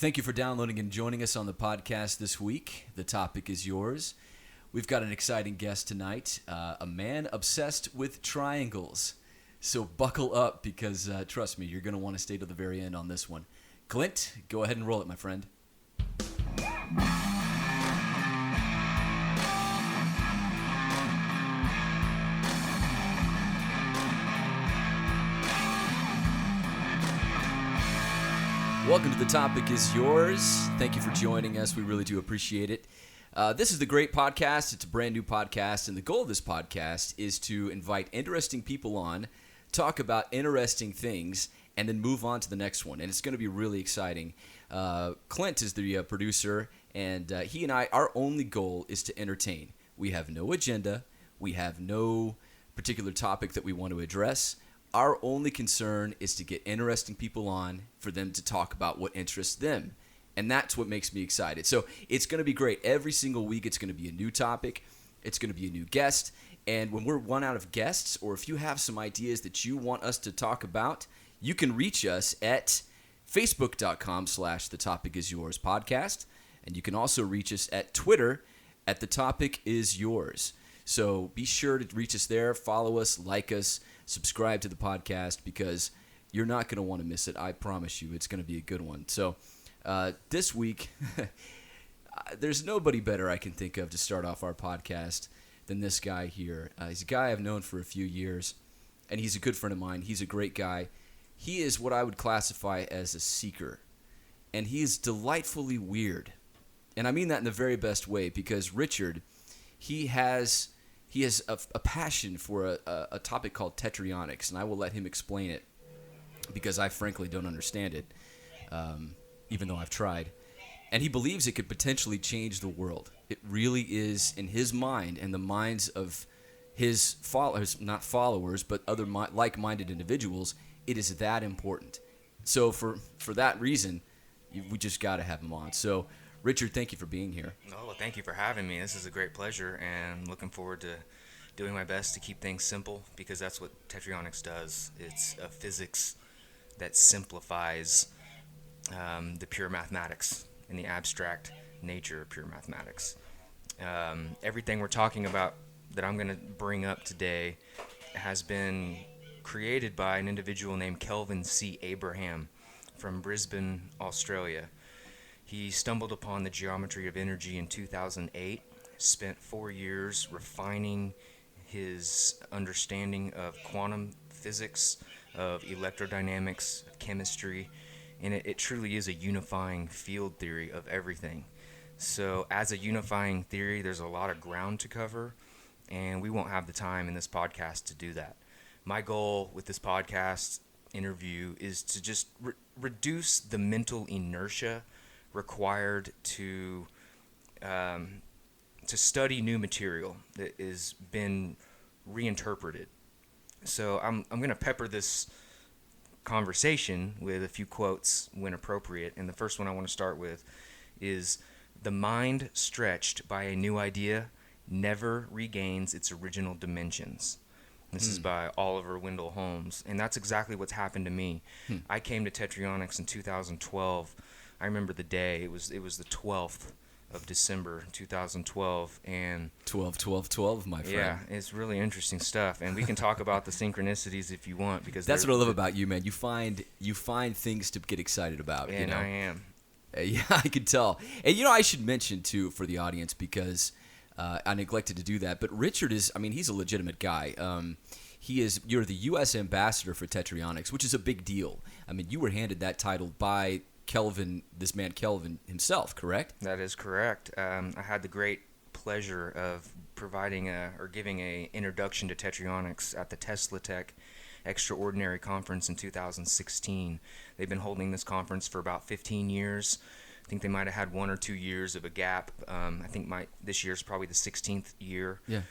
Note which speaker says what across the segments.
Speaker 1: Thank you for downloading and joining us on the podcast this week. The topic is yours. We've got an exciting guest tonight, a man obsessed with triangles. So buckle up because, trust me, you're going to want to stay to the very end on this one. Clint, go ahead and roll it, my friend. Welcome to The Topic Is Yours. Thank you for joining us. We really do appreciate it. This is the great podcast. It's a brand new podcast, and the goal of this podcast is to invite interesting people on, talk about interesting things, and then move on to the next one. And it's going to be really exciting. Clint is the producer, and he and I, our only goal is to entertain. We have no agenda. We have no particular topic that we want to address. Our only concern is to get interesting people on for them to talk about what interests them. And that's what makes me excited. So it's going to be great. Every single week it's going to be a new topic. It's going to be a new guest. And when we're run out of guests, or if you have some ideas that you want us to talk about, you can reach us at facebook.com/The Topic Is Yours podcast. And you can also reach us at Twitter at The Topic Is Yours. So be sure to reach us there, follow us, like us, subscribe to the podcast because you're not going to want to miss it. I promise you it's going to be a good one. So this week, there's nobody better I can think of to start off our podcast than this guy here. He's a guy I've known for a few years, and he's a good friend of mine. He's a great guy. He is what I would classify as a seeker, and he is delightfully weird. And I mean that in the very best way because Richard, he has a passion for a topic called Tetryonics, and I will let him explain it because I frankly don't understand it, even though I've tried. And he believes it could potentially change the world. It really is, in his mind and the minds of his followers, not followers, but other like-minded individuals, it is that important. So for that reason, we just got to have him on. So Richard, thank you for being here.
Speaker 2: Oh, thank you for having me. This is a great pleasure, and I'm looking forward to doing my best to keep things simple because that's what Tetryonics does. It's a physics that simplifies the pure mathematics and the abstract nature of pure mathematics. Everything we're talking about that I'm going to bring up today has been created by an individual named Kelvin C. Abraham from Brisbane, Australia. He stumbled upon the geometry of energy in 2008, spent 4 years refining his understanding of quantum physics, of electrodynamics, of chemistry, and it truly is a unifying field theory of everything. So as a unifying theory, there's a lot of ground to cover, and we won't have the time in this podcast to do that. My goal with this podcast interview is to just reduce the mental inertia required to study new material that has been reinterpreted. So I'm going to pepper this conversation with a few quotes when appropriate. And the first one I want to start with is, "The mind stretched by a new idea never regains its original dimensions." This is by Oliver Wendell Holmes. And that's exactly what's happened to me. I came to Tetryonics in 2012. I remember the day. It was the 12th of December, 2012, and
Speaker 1: 12, my friend.
Speaker 2: Yeah, it's really interesting stuff, and we can talk about the synchronicities if you want because
Speaker 1: that's what I love about you, man. You find things to get excited about.
Speaker 2: And
Speaker 1: you know?
Speaker 2: I am.
Speaker 1: Yeah, I can tell. And I should mention too for the audience because I neglected to do that. But Richard he's a legitimate guy. You're the U.S. ambassador for Tetryonics, which is a big deal. I mean, you were handed that title by Kelvin, this man Kelvin himself, correct?
Speaker 2: That is correct. I had the great pleasure of giving a introduction to Tetryonics at the Tesla Tech Extraordinary Conference in 2016. They've been holding this conference for about 15 years. I think they might have had 1 or 2 years of a gap. I think this year's probably the 16th year.
Speaker 1: Yeah.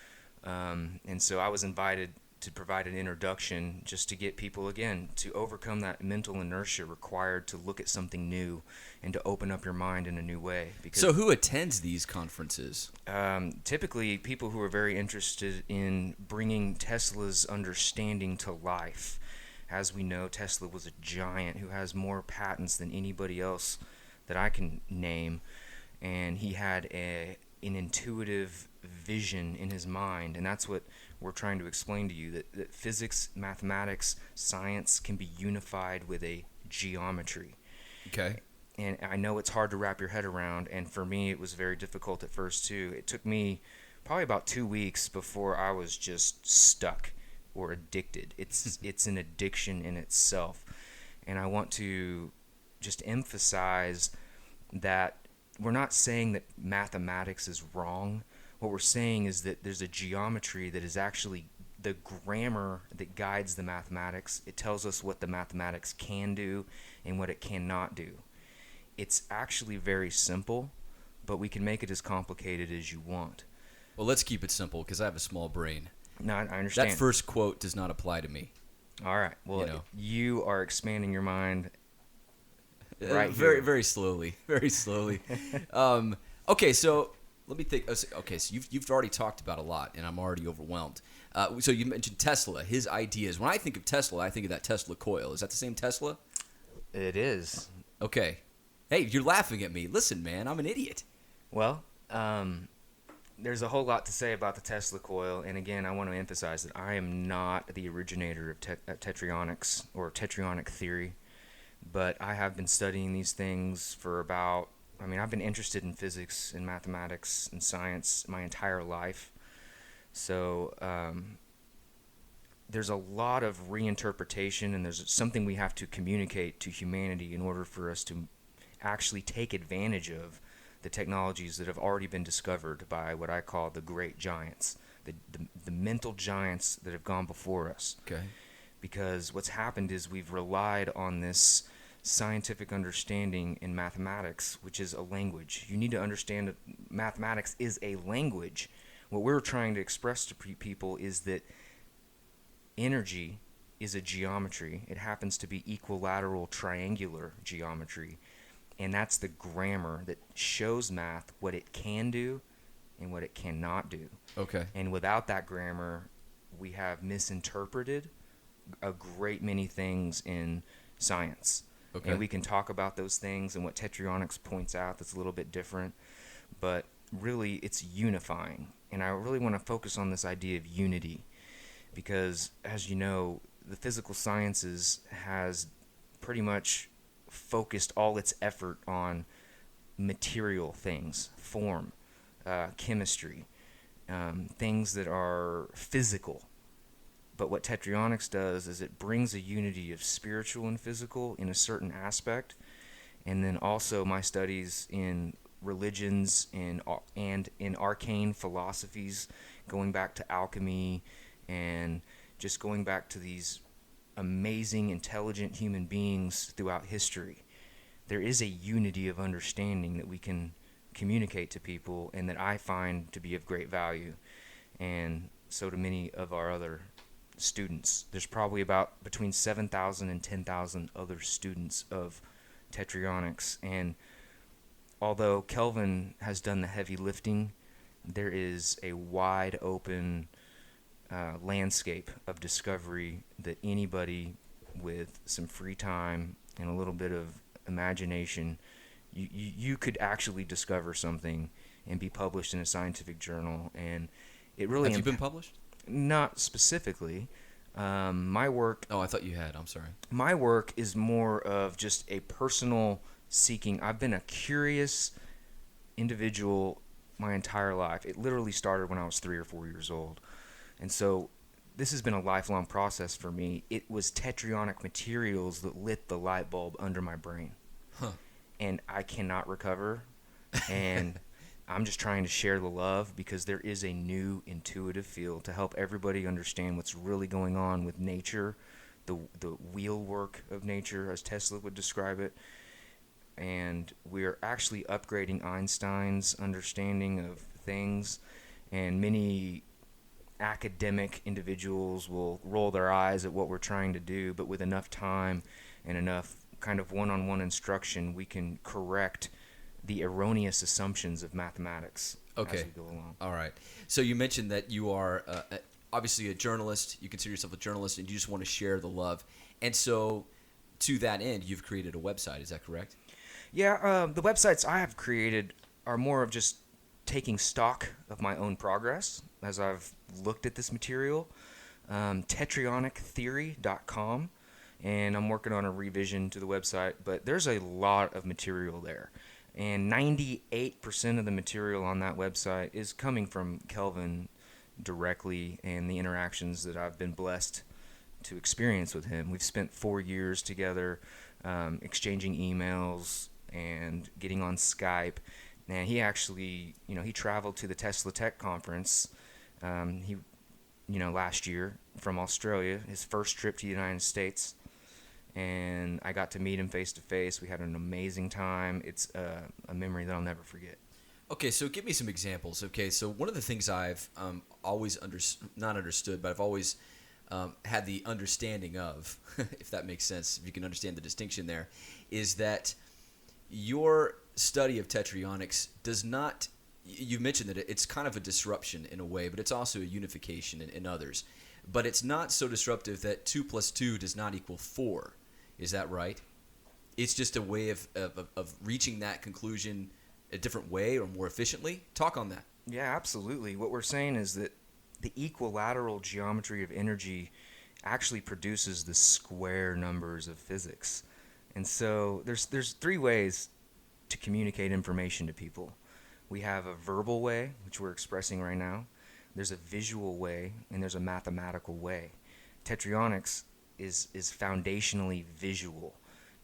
Speaker 2: And so I was invited to provide an introduction just to get people, again, to overcome that mental inertia required to look at something new and to open up your mind in a new way.
Speaker 1: So who attends these conferences?
Speaker 2: Typically, people who are very interested in bringing Tesla's understanding to life. As we know, Tesla was a giant who has more patents than anybody else that I can name, and he had an intuitive vision in his mind, and that's what we're trying to explain to you, that physics, mathematics, science can be unified with a geometry.
Speaker 1: Okay.
Speaker 2: And I know it's hard to wrap your head around, and for me it was very difficult at first too. It took me probably about 2 weeks before I was just stuck or addicted. It's an addiction in itself. And I want to just emphasize that we're not saying that mathematics is wrong. What we're saying is that there's a geometry that is actually the grammar that guides the mathematics. It tells us what the mathematics can do and what it cannot do. It's actually very simple, but we can make it as complicated as you want.
Speaker 1: Well, let's keep it simple because I have a small brain.
Speaker 2: No, I understand.
Speaker 1: That first quote does not apply to me.
Speaker 2: All right. Well, you are expanding your mind
Speaker 1: very, very slowly. Very slowly. Okay, so let me think. Okay, so you've already talked about a lot, and I'm already overwhelmed. So you mentioned Tesla, his ideas. When I think of Tesla, I think of that Tesla coil. Is that the same Tesla?
Speaker 2: It is.
Speaker 1: Okay. Hey, you're laughing at me. Listen, man, I'm an idiot.
Speaker 2: Well, there's a whole lot to say about the Tesla coil, and again, I want to emphasize that I am not the originator of Tetryonics or Tetryonic theory, but I have been studying these things for I've been interested in physics and mathematics and science my entire life. So there's a lot of reinterpretation, and there's something we have to communicate to humanity in order for us to actually take advantage of the technologies that have already been discovered by what I call the great giants, the mental giants that have gone before us.
Speaker 1: Okay.
Speaker 2: Because what's happened is we've relied on this scientific understanding in mathematics, which is a language. You need to understand that mathematics is a language. What we're trying to express to people is that energy is a geometry. It happens to be equilateral triangular geometry. And that's the grammar that shows math what it can do and what it cannot do.
Speaker 1: Okay.
Speaker 2: And without that grammar, we have misinterpreted a great many things in science.
Speaker 1: Okay.
Speaker 2: And we can talk about those things and what Tetryonics points out that's a little bit different. But really, it's unifying. And I really want to focus on this idea of unity. Because, as you know, the physical sciences has pretty much focused all its effort on material things, form, chemistry, things that are physical. But what Tetryonics does is it brings a unity of spiritual and physical in a certain aspect. And then also my studies in religions and in arcane philosophies, going back to alchemy and just going back to these amazing, intelligent human beings throughout history. There is a unity of understanding that we can communicate to people and that I find to be of great value, and so do many of our other students. There's probably about between 7,000 and 10,000 other students of Tetryonics, and although Kelvin has done the heavy lifting, there is a wide open landscape of discovery that anybody with some free time and a little bit of imagination, you could actually discover something and be published in a scientific journal. And it really
Speaker 1: Have you been published?
Speaker 2: Not specifically. My work.
Speaker 1: Oh, I thought you had. I'm sorry.
Speaker 2: My work is more of just a personal seeking. I've been a curious individual my entire life. It literally started when I was 3 or 4 years old. And so this has been a lifelong process for me. It was Tetryonic materials that lit the light bulb under my brain.
Speaker 1: Huh.
Speaker 2: And I cannot recover. And I'm just trying to share the love because there is a new intuitive field to help everybody understand what's really going on with nature, the wheel work of nature, as Tesla would describe it. And we're actually upgrading Einstein's understanding of things, and many academic individuals will roll their eyes at what we're trying to do, but with enough time and enough kind of one-on-one instruction, we can correct the erroneous assumptions of mathematics as we go along.
Speaker 1: All right. So you mentioned that you are obviously a journalist. You consider yourself a journalist, and you just want to share the love. And so to that end, you've created a website. Is that correct?
Speaker 2: Yeah, the websites I have created are more of just taking stock of my own progress as I've looked at this material. Tetryonicstheory.com, and I'm working on a revision to the website, but there's a lot of material there. And 98% of the material on that website is coming from Kelvin directly and the interactions that I've been blessed to experience with him. We've spent 4 years together, exchanging emails and getting on Skype. And he actually, he traveled to the Tesla Tech conference. Last year from Australia, his first trip to the United States, and I got to meet him face to face. We had an amazing time. It's a memory that I'll never forget.
Speaker 1: Okay, so give me some examples. Okay, so one of the things I've always not understood, but I've always had the understanding of, if that makes sense, if you can understand the distinction there, is that your study of Tetryonics does not. You mentioned that it's kind of a disruption in a way, but it's also a unification in others. But it's not so disruptive that 2 plus 2 does not equal 4. Is that right? It's just a way of reaching that conclusion a different way or more efficiently? Talk on that.
Speaker 2: Yeah, absolutely. What we're saying is that the equilateral geometry of energy actually produces the square numbers of physics. And so there's 3 ways to communicate information to people. We have a verbal way, which we're expressing right now. There's a visual way, and there's a mathematical way. Tetryonics is foundationally visual.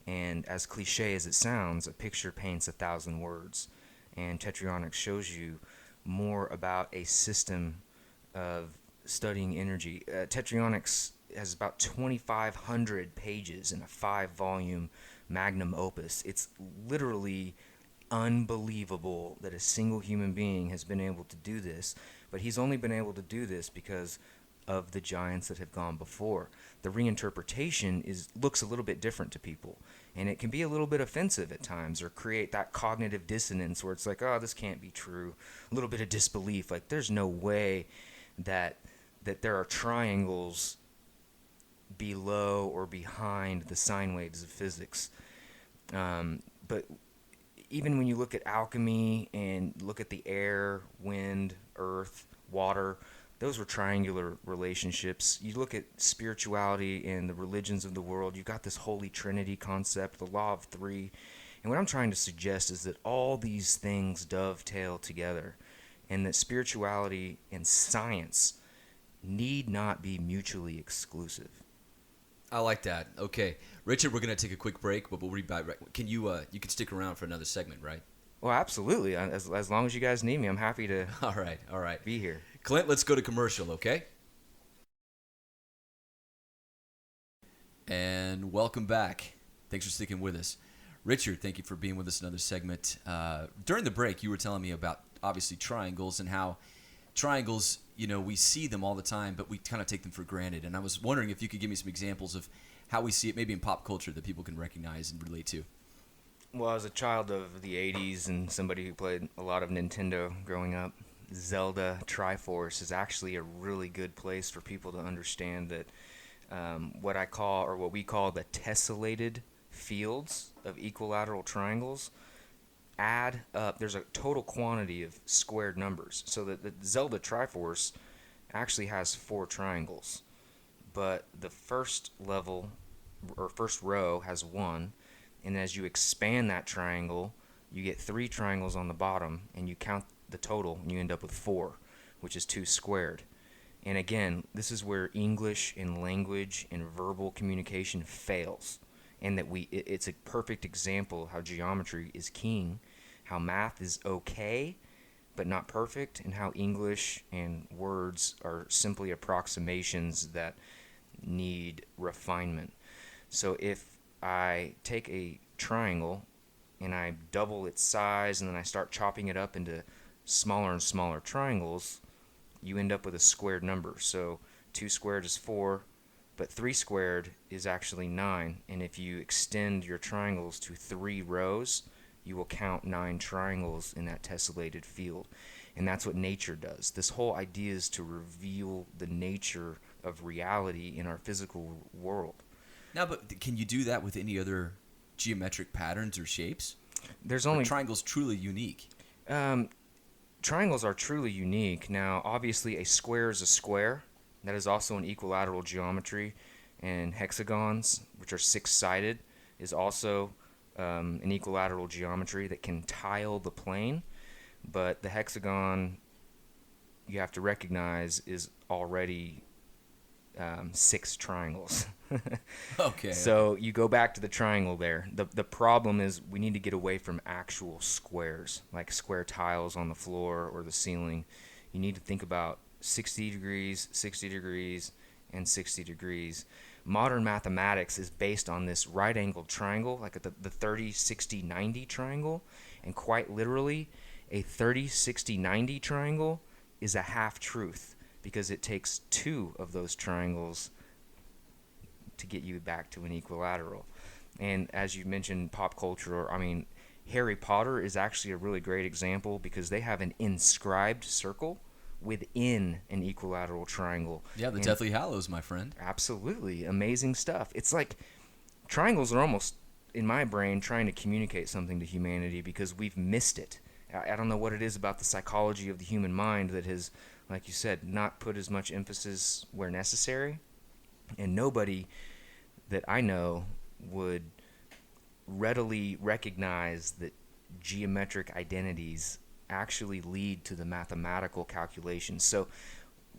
Speaker 2: And as cliche as it sounds, a picture paints 1,000 words. And Tetryonics shows you more about a system of studying energy. Tetryonics has about 2,500 pages in a 5-volume magnum opus. It's literally unbelievable that a single human being has been able to do this, but he's only been able to do this because of the giants that have gone before. The reinterpretation looks a little bit different to people, and it can be a little bit offensive at times or create that cognitive dissonance where it's like, oh, this can't be true. A little bit of disbelief, like there's no way that there are triangles below or behind the sine waves of physics. But even when you look at alchemy and look at the air, wind, earth, water, those were triangular relationships. You look at spirituality and the religions of the world, you've got this Holy Trinity concept, the law of 3. And what I'm trying to suggest is that all these things dovetail together, and that spirituality and science need not be mutually exclusive.
Speaker 1: I like that. Okay, Richard, we're going to take a quick break, but we'll be back. Can you can stick around for another segment, right?
Speaker 2: Well, absolutely. As long as you guys need me, I'm happy to.
Speaker 1: All right.
Speaker 2: Be here.
Speaker 1: Clint, let's go to commercial, okay? And welcome back. Thanks for sticking with us. Richard, thank you for being with us in another segment. During the break, you were telling me about, obviously, triangles and how triangles, we see them all the time, but we kind of take them for granted. And I was wondering if you could give me some examples of how we see it maybe in pop culture that people can recognize and relate to.
Speaker 2: Well, as a child of the 80s and somebody who played a lot of Nintendo growing up, Zelda Triforce is actually a really good place for people to understand that what we call the tessellated fields of equilateral triangles add up. There's a total quantity of squared numbers. So that the Zelda Triforce actually has 4 triangles, but the first level or first row has 1, and as you expand that triangle, you get 3 triangles on the bottom, and you count the total, and you end up with 4, which is 2 squared. And again, this is where English and language and verbal communication fails, and that it's a perfect example of how geometry is king, how math is okay but not perfect, and how English and words are simply approximations that need refinement. So if I take a triangle and I double its size and then I start chopping it up into smaller and smaller triangles, you end up with a squared number. So 2 squared is 4, but 3 squared is actually 9. And if you extend your triangles to 3 rows, you will count 9 triangles in that tessellated field. And that's what nature does. This whole idea is to reveal the nature of reality in our physical world.
Speaker 1: Now, but can you do that with any other geometric patterns or shapes?
Speaker 2: There's
Speaker 1: Are
Speaker 2: only
Speaker 1: triangles truly unique?
Speaker 2: triangles are truly unique. Now, obviously, a square is a square. That is also an equilateral geometry, and hexagons, which are six-sided, is also an equilateral geometry that can tile the plane. But the hexagon, you have to recognize, is already six triangles.
Speaker 1: Okay.
Speaker 2: So you go back to the triangle there. The problem is we need to get away from actual squares, like square tiles on the floor or the ceiling. You need to think about 60 degrees, 60 degrees, and 60 degrees. Modern mathematics is based on this right-angled triangle, like the 30, 60, 90 triangle. And quite literally, a 30, 60, 90 triangle is a half-truth because it takes two of those triangles to get you back to an equilateral. And as you mentioned, pop culture, Harry Potter is actually a really great example because they have an inscribed circle within an equilateral triangle.
Speaker 1: Yeah, the Deathly Hallows, my friend.
Speaker 2: Absolutely. Amazing stuff. It's like triangles are almost, in my brain, trying to communicate something to humanity because we've missed it. I don't know what it is about the psychology of the human mind that has, like you said, not put as much emphasis where necessary. And nobody that I know would readily recognize that geometric identities actually lead to the mathematical calculations. So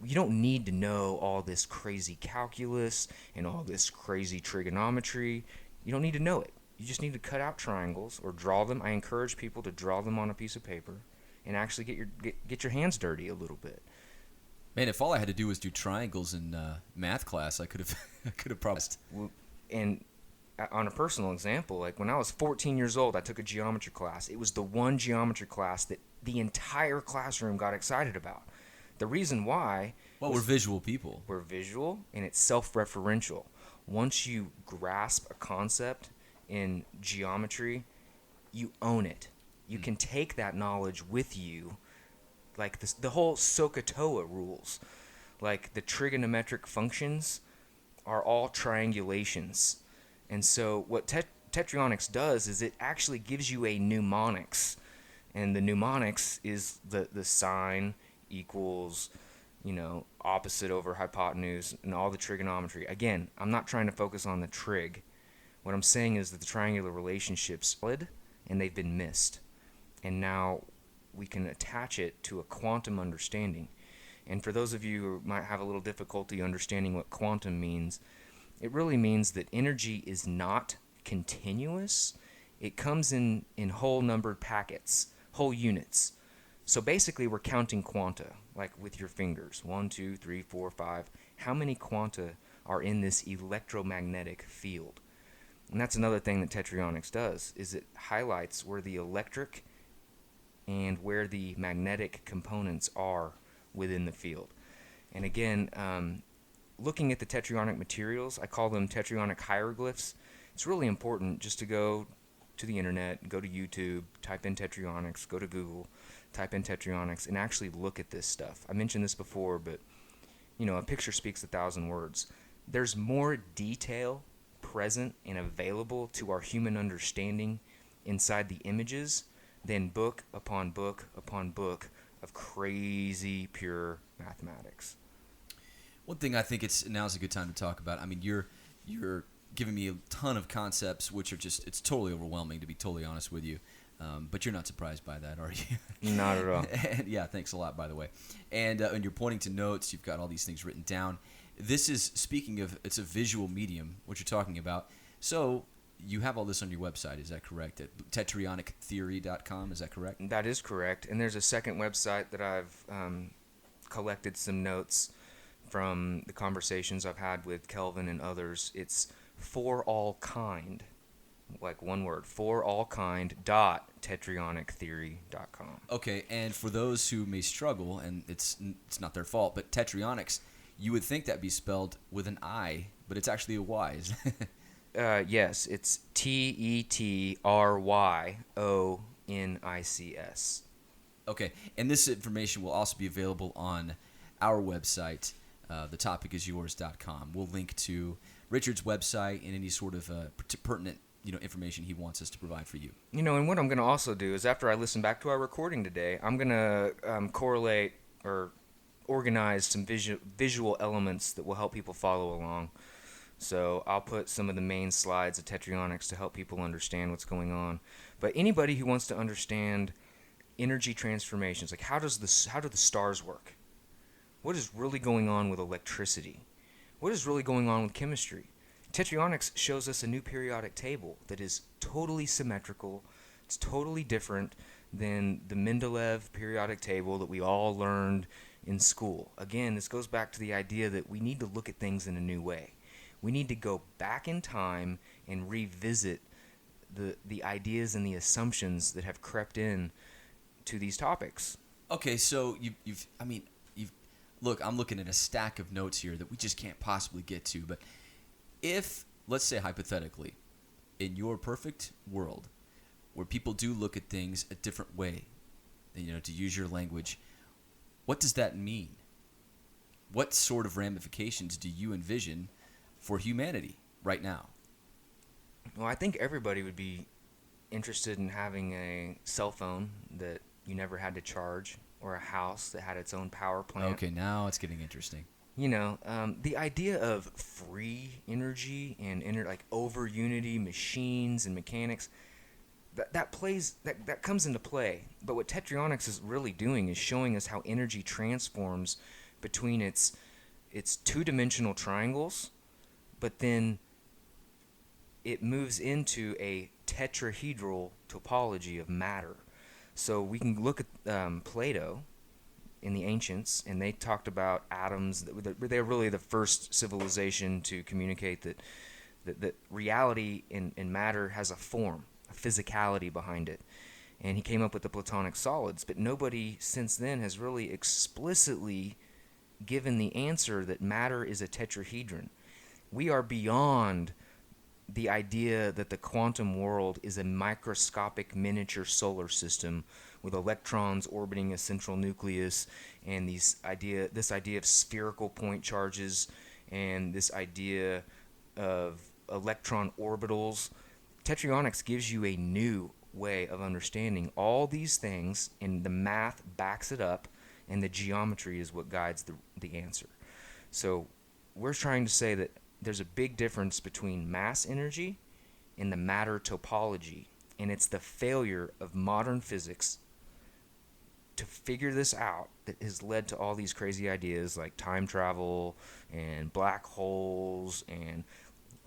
Speaker 2: you don't need to know all this crazy calculus and all this crazy trigonometry. You don't need to know it. You just need to cut out triangles or draw them. I encourage people to draw them on a piece of paper and actually get your hands dirty a little bit.
Speaker 1: Man, if all I had to do was do triangles in math class, I could have promised.
Speaker 2: And on a personal example, like when I was 14 years old, I took a geometry class. It was the one geometry class that the entire classroom got excited about. The reason why...
Speaker 1: Well, we're visual people.
Speaker 2: We're visual, and it's self-referential. Once you grasp a concept in geometry, you own it. You can take that knowledge with you. Like the whole SOHCAHTOA rules. Like the trigonometric functions are all triangulations. And so what Tetryonics does is it actually gives you a mnemonics. And the mnemonics is the sine equals, opposite over hypotenuse and all the trigonometry. Again, I'm not trying to focus on the trig. What I'm saying is that the triangular relationships solid and they've been missed. And now we can attach it to a quantum understanding. And for those of you who might have a little difficulty understanding what quantum means, it really means that energy is not continuous. It comes in whole numbered packets, whole units. So basically we're counting quanta, like with your fingers. 1, 2, 3, 4, 5. How many quanta are in this electromagnetic field? And that's another thing that Tetryonics does, is it highlights where the electric and where the magnetic components are within the field. And again, looking at the Tetryonic materials, I call them Tetrayonic hieroglyphs. It's really important just to go to the internet, go to YouTube, type in Tetryonics, go to Google, type in Tetryonics, and actually look at this stuff. I mentioned this before, but a picture speaks 1,000 words. There's more detail present and available to our human understanding inside the images than book upon book upon book of crazy pure mathematics.
Speaker 1: One thing I think now's a good time to talk about. I mean, you're giving me a ton of concepts, which are it's totally overwhelming, to be totally honest with you. But you're not surprised by that, are you?
Speaker 2: Not at all.
Speaker 1: And, yeah, thanks a lot, by the way. And you're pointing to notes. You've got all these things written down. This is, speaking of, it's a visual medium, what you're talking about. So you have all this on your website, is that correct? At tetryonictheory.com, is that correct?
Speaker 2: That is correct. And there's a second website that I've collected some notes from the conversations I've had with Kelvin and others. It's for all kind, like one word, forallkind.tetryonicstheory.com.
Speaker 1: Okay, and for those who may struggle, and it's not their fault, but Tetryonics, you would think that'd be spelled with an I, but it's actually a Y.
Speaker 2: Yes, it's Tetryonics.
Speaker 1: Okay, and this information will also be available on our website, thetopicisyours.com. We'll link to Richard's website and any sort of pertinent information he wants us to provide for you.
Speaker 2: And what I'm going to also do is after I listen back to our recording today, I'm going to correlate or organize some visual elements that will help people follow along. So I'll put some of the main slides of Tetryonics to help people understand what's going on. But anybody who wants to understand energy transformations, like how do the stars work? What is really going on with electricity? What is really going on with chemistry? Tetryonics shows us a new periodic table that is totally symmetrical. It's totally different than the Mendeleev periodic table that we all learned in school. Again, this goes back to the idea that we need to look at things in a new way. We need to go back in time and revisit the ideas and the assumptions that have crept in to these topics.
Speaker 1: Okay, so look, I'm looking at a stack of notes here that we just can't possibly get to, but if, let's say hypothetically, in your perfect world, where people do look at things a different way, to use your language, what does that mean? What sort of ramifications do you envision for humanity right now?
Speaker 2: Well, I think everybody would be interested in having a cell phone that you never had to charge, or a house that had its own power plant.
Speaker 1: Okay, now it's getting interesting.
Speaker 2: The idea of free energy and like over unity machines and mechanics, that comes into play. But what Tetryonics is really doing is showing us how energy transforms between its two-dimensional triangles, but then it moves into a tetrahedral topology of matter. So we can look at Plato in the ancients, and they talked about atoms. They're really the first civilization to communicate that reality in matter has a form, a physicality behind it. And he came up with the Platonic solids, but nobody since then has really explicitly given the answer that matter is a tetrahedron. We are beyond the idea that the quantum world is a microscopic miniature solar system with electrons orbiting a central nucleus, and this idea of spherical point charges, and this idea of electron orbitals. Tetryonics gives you a new way of understanding all these things, and the math backs it up, and the geometry is what guides the answer. So we're trying to say that there's a big difference between mass energy and the matter topology, and it's the failure of modern physics to figure this out that has led to all these crazy ideas like time travel and black holes and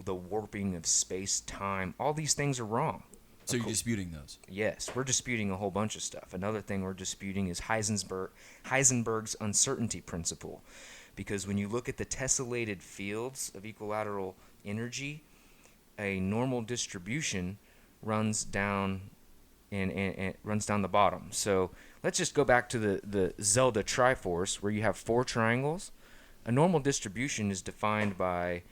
Speaker 2: the warping of space-time. All these things are wrong.
Speaker 1: So you're disputing those?
Speaker 2: Yes, we're disputing a whole bunch of stuff. Another thing we're disputing is Heisenberg's uncertainty principle. Because when you look at the tessellated fields of equilateral energy, a normal distribution runs down and runs down the bottom. So let's just go back to the Zelda Triforce, where you have 4 triangles. A normal distribution is defined by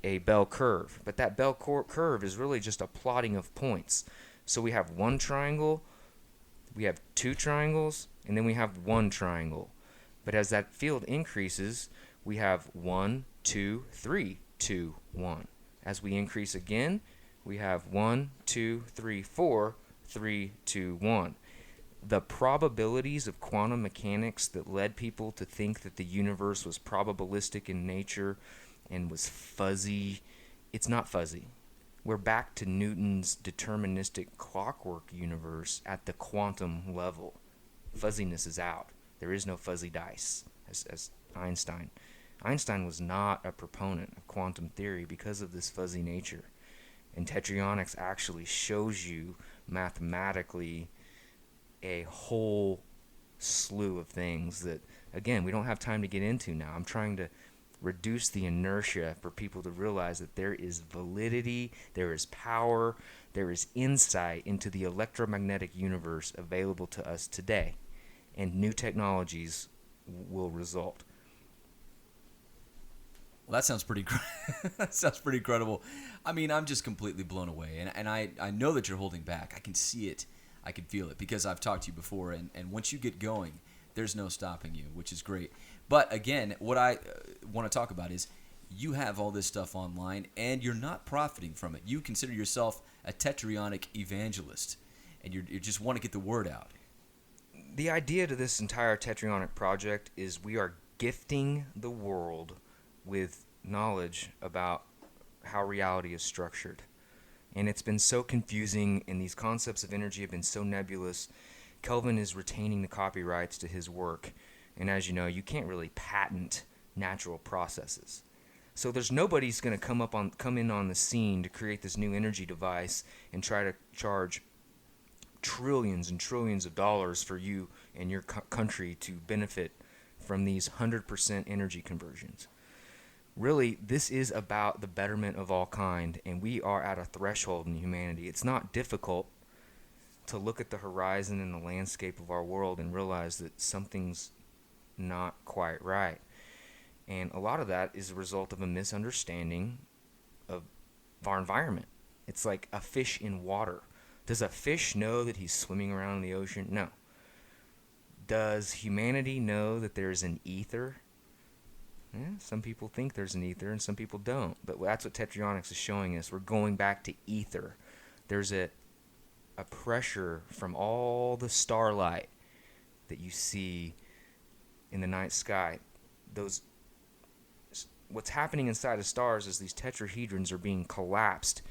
Speaker 2: a bell curve, but that bell curve is really just a plotting of points. So we have 1 triangle, we have 2 triangles, and then we have 1 triangle. But as that field increases, we have 1, 2, 3, 2, 1. As we increase again, we have 1, 2, 3, 4, 3, 2, 1. The probabilities of quantum mechanics that led people to think that the universe was probabilistic in nature and was fuzzy, it's not fuzzy. We're back to Newton's deterministic clockwork universe at the quantum level. Fuzziness is out. There is no fuzzy dice, as Einstein. Einstein was not a proponent of quantum theory because of this fuzzy nature. And Tetryonics actually shows you mathematically a whole slew of things that, again, we don't have time to get into now. I'm trying to reduce the inertia for people to realize that there is validity, there is power, there is insight into the electromagnetic universe available to us today, and new technologies will result.
Speaker 1: Well, that sounds pretty that sounds pretty incredible. I mean, I'm just completely blown away, and I know that you're holding back. I can see it, I can feel it, because I've talked to you before, and once you get going, there's no stopping you, which is great. But again, what I want to talk about is you have all this stuff online and you're not profiting from it. You consider yourself a Tetryonic evangelist, and you just want to get the word out.
Speaker 2: The idea to this entire Tetrayonic project is we are gifting the world with knowledge about how reality is structured. And it's been so confusing, and these concepts of energy have been so nebulous. Kelvin is retaining the copyrights to his work. And as you know, you can't really patent natural processes. So there's nobody's going to come in on the scene to create this new energy device and try to charge trillions and trillions of dollars for you and your country to benefit from these 100% energy conversions. Really, this is about the betterment of all kind, and we are at a threshold in humanity. It's not difficult to look at the horizon and the landscape of our world and realize that something's not quite right. And a lot of that is a result of a misunderstanding of our environment. It's like a fish in water. Does a fish know that he's swimming around in the ocean? No. Does humanity know that there's an ether? Yeah, some people think there's an ether and some people don't. But that's what Tetryonics is showing us. We're going back to ether. There's a pressure from all the starlight that you see in the night sky. What's happening inside of stars is these tetrahedrons are being collapsed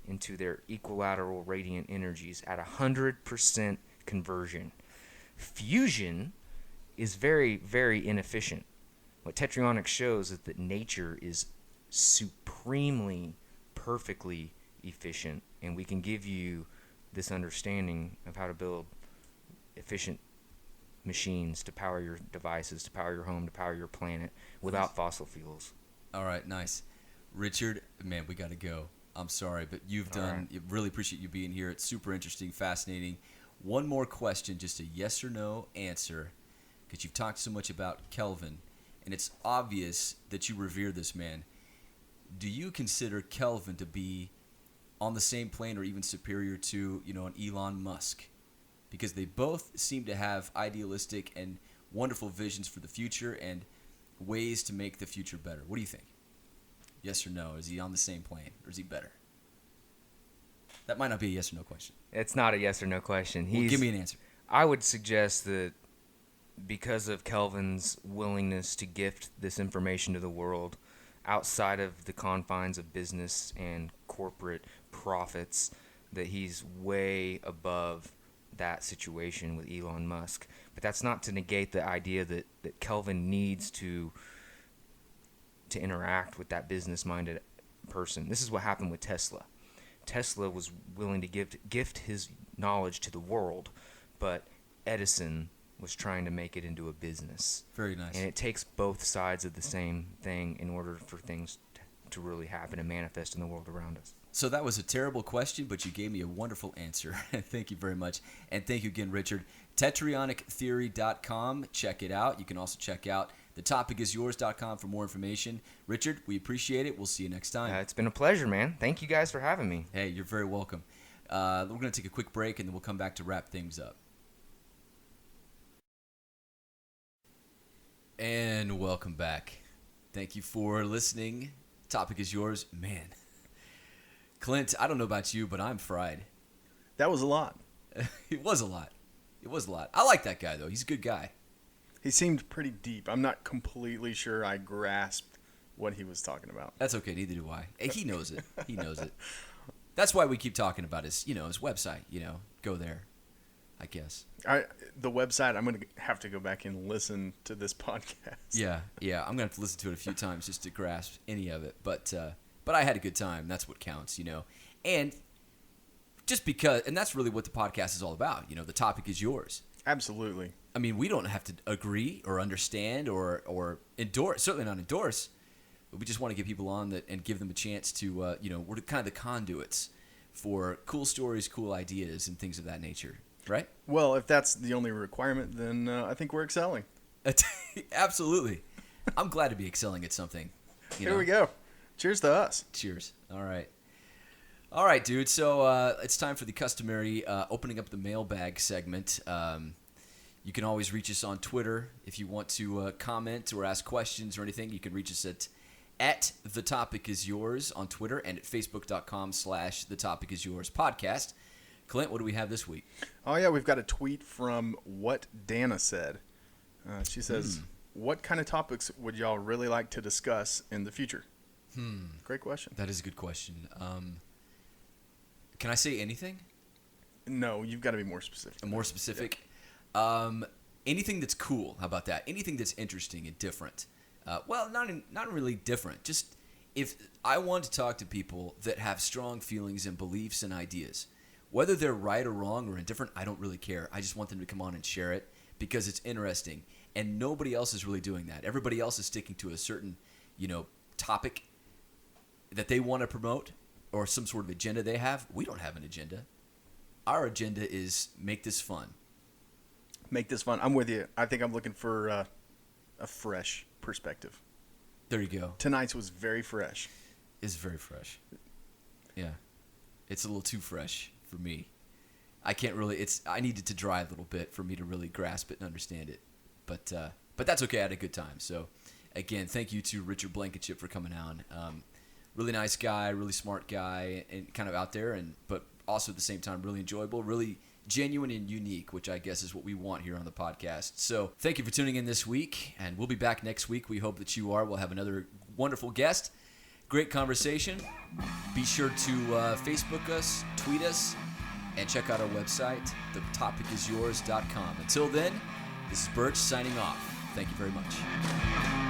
Speaker 2: into their equilateral radiant energies at 100% conversion. Fusion is very, very inefficient. What Tetryonics shows is that nature is supremely, perfectly efficient, and we can give you this understanding of how to build efficient machines to power your devices, to power your home, to power your planet without fossil fuels.
Speaker 1: All right, nice. Richard, man, we got to go. I'm sorry, but you've done, really appreciate you being here. It's super interesting, fascinating. One more question, just a yes or no answer, because you've talked so much about Kelvin, and it's obvious that you revere this man. Do you consider Kelvin to be on the same plane or even superior to, an Elon Musk? Because they both seem to have idealistic and wonderful visions for the future and ways to make the future better. What do you think? Yes or no? Is he on the same plane, or is he better? That might not be a yes or no question.
Speaker 2: It's not a yes or no question.
Speaker 1: Well, give me an answer.
Speaker 2: I would suggest that because of Kelvin's willingness to gift this information to the world outside of the confines of business and corporate profits, that he's way above that situation with Elon Musk. But that's not to negate the idea that Kelvin needs to interact with that business-minded person. This is what happened with Tesla. Tesla was willing to gift his knowledge to the world, but Edison was trying to make it into a business.
Speaker 1: Very nice.
Speaker 2: And it takes both sides of the same thing in order for things to really happen and manifest in the world around us.
Speaker 1: So that was a terrible question, but you gave me a wonderful answer. Thank you very much. And thank you again, Richard. Tetryonic.com. Check it out. You can also check out thetopicIsyours.com for more information. Richard, we appreciate it. We'll see you next time.
Speaker 2: It's been a pleasure, man. Thank you guys for having me.
Speaker 1: Hey, you're very welcome. We're going to take a quick break, and then we'll come back to wrap things up. And welcome back. Thank you for listening. Topic is yours. Man, Clint, I don't know about you, but I'm fried.
Speaker 3: That was a lot.
Speaker 1: It was a lot. It was a lot. I like that guy, though. He's a good guy.
Speaker 3: He seemed pretty deep. I'm not completely sure I grasped what he was talking about.
Speaker 1: That's okay. Neither do I. Hey, he knows it. He knows it. That's why we keep talking about his website. Go there, I guess.
Speaker 3: The website, I'm going to have to go back and listen to this podcast.
Speaker 1: Yeah. I'm going to have to listen to it a few times just to grasp any of it. But I had a good time. That's what counts, And just because, and that's really what the podcast is all about. The topic is yours.
Speaker 3: Absolutely.
Speaker 1: I mean, we don't have to agree or understand or endorse, certainly not endorse, but we just want to get people on that and give them a chance to, we're kind of the conduits for cool stories, cool ideas, and things of that nature, right?
Speaker 3: Well, if that's the only requirement, then I think we're excelling.
Speaker 1: Absolutely. I'm glad to be excelling at something.
Speaker 3: Here we go. Cheers to us.
Speaker 1: Cheers. All right, dude. So it's time for the customary opening up the mailbag segment. You can always reach us on Twitter if you want to comment or ask questions or anything. You can reach us at at The Topic Is Yours on Twitter and at facebook.com/The Topic Is Yours podcast. Clint, what do we have this week?
Speaker 3: Oh, yeah, we've got a tweet from What Dana Said. She says, what kind of topics would y'all really like to discuss in the future? Great question.
Speaker 1: That is a good question. Can I say anything?
Speaker 3: No, you've got to be more specific.
Speaker 1: More specific? Yeah. Anything that's cool. How about that? Anything that's interesting and different. Well, not really different. Just if I want to talk to people that have strong feelings and beliefs and ideas, whether they're right or wrong or indifferent, I don't really care. I just want them to come on and share it because it's interesting. And nobody else is really doing that. Everybody else is sticking to a certain, topic that they want to promote or some sort of agenda they have. We don't have an agenda. Our agenda is make this fun.
Speaker 3: Make this fun. I'm with you. I think I'm looking for a fresh perspective.
Speaker 1: There you go.
Speaker 3: Tonight's was very fresh.
Speaker 1: It's very fresh. Yeah. It's a little too fresh for me. I can't really, I needed to dry a little bit for me to really grasp it and understand it. But that's okay. I had a good time. So, again, thank you to Richard Blankenship for coming on. Really nice guy, really smart guy, and kind of out there, but also at the same time really enjoyable, really genuine and unique, which I guess is what we want here on the podcast. So thank you for tuning in this week, and we'll be back next week. We hope that you are. We'll have another wonderful guest. Great conversation. Be sure to Facebook us, tweet us, and check out our website, thetopicisyours.com. Until then, this is Birch signing off. Thank you very much.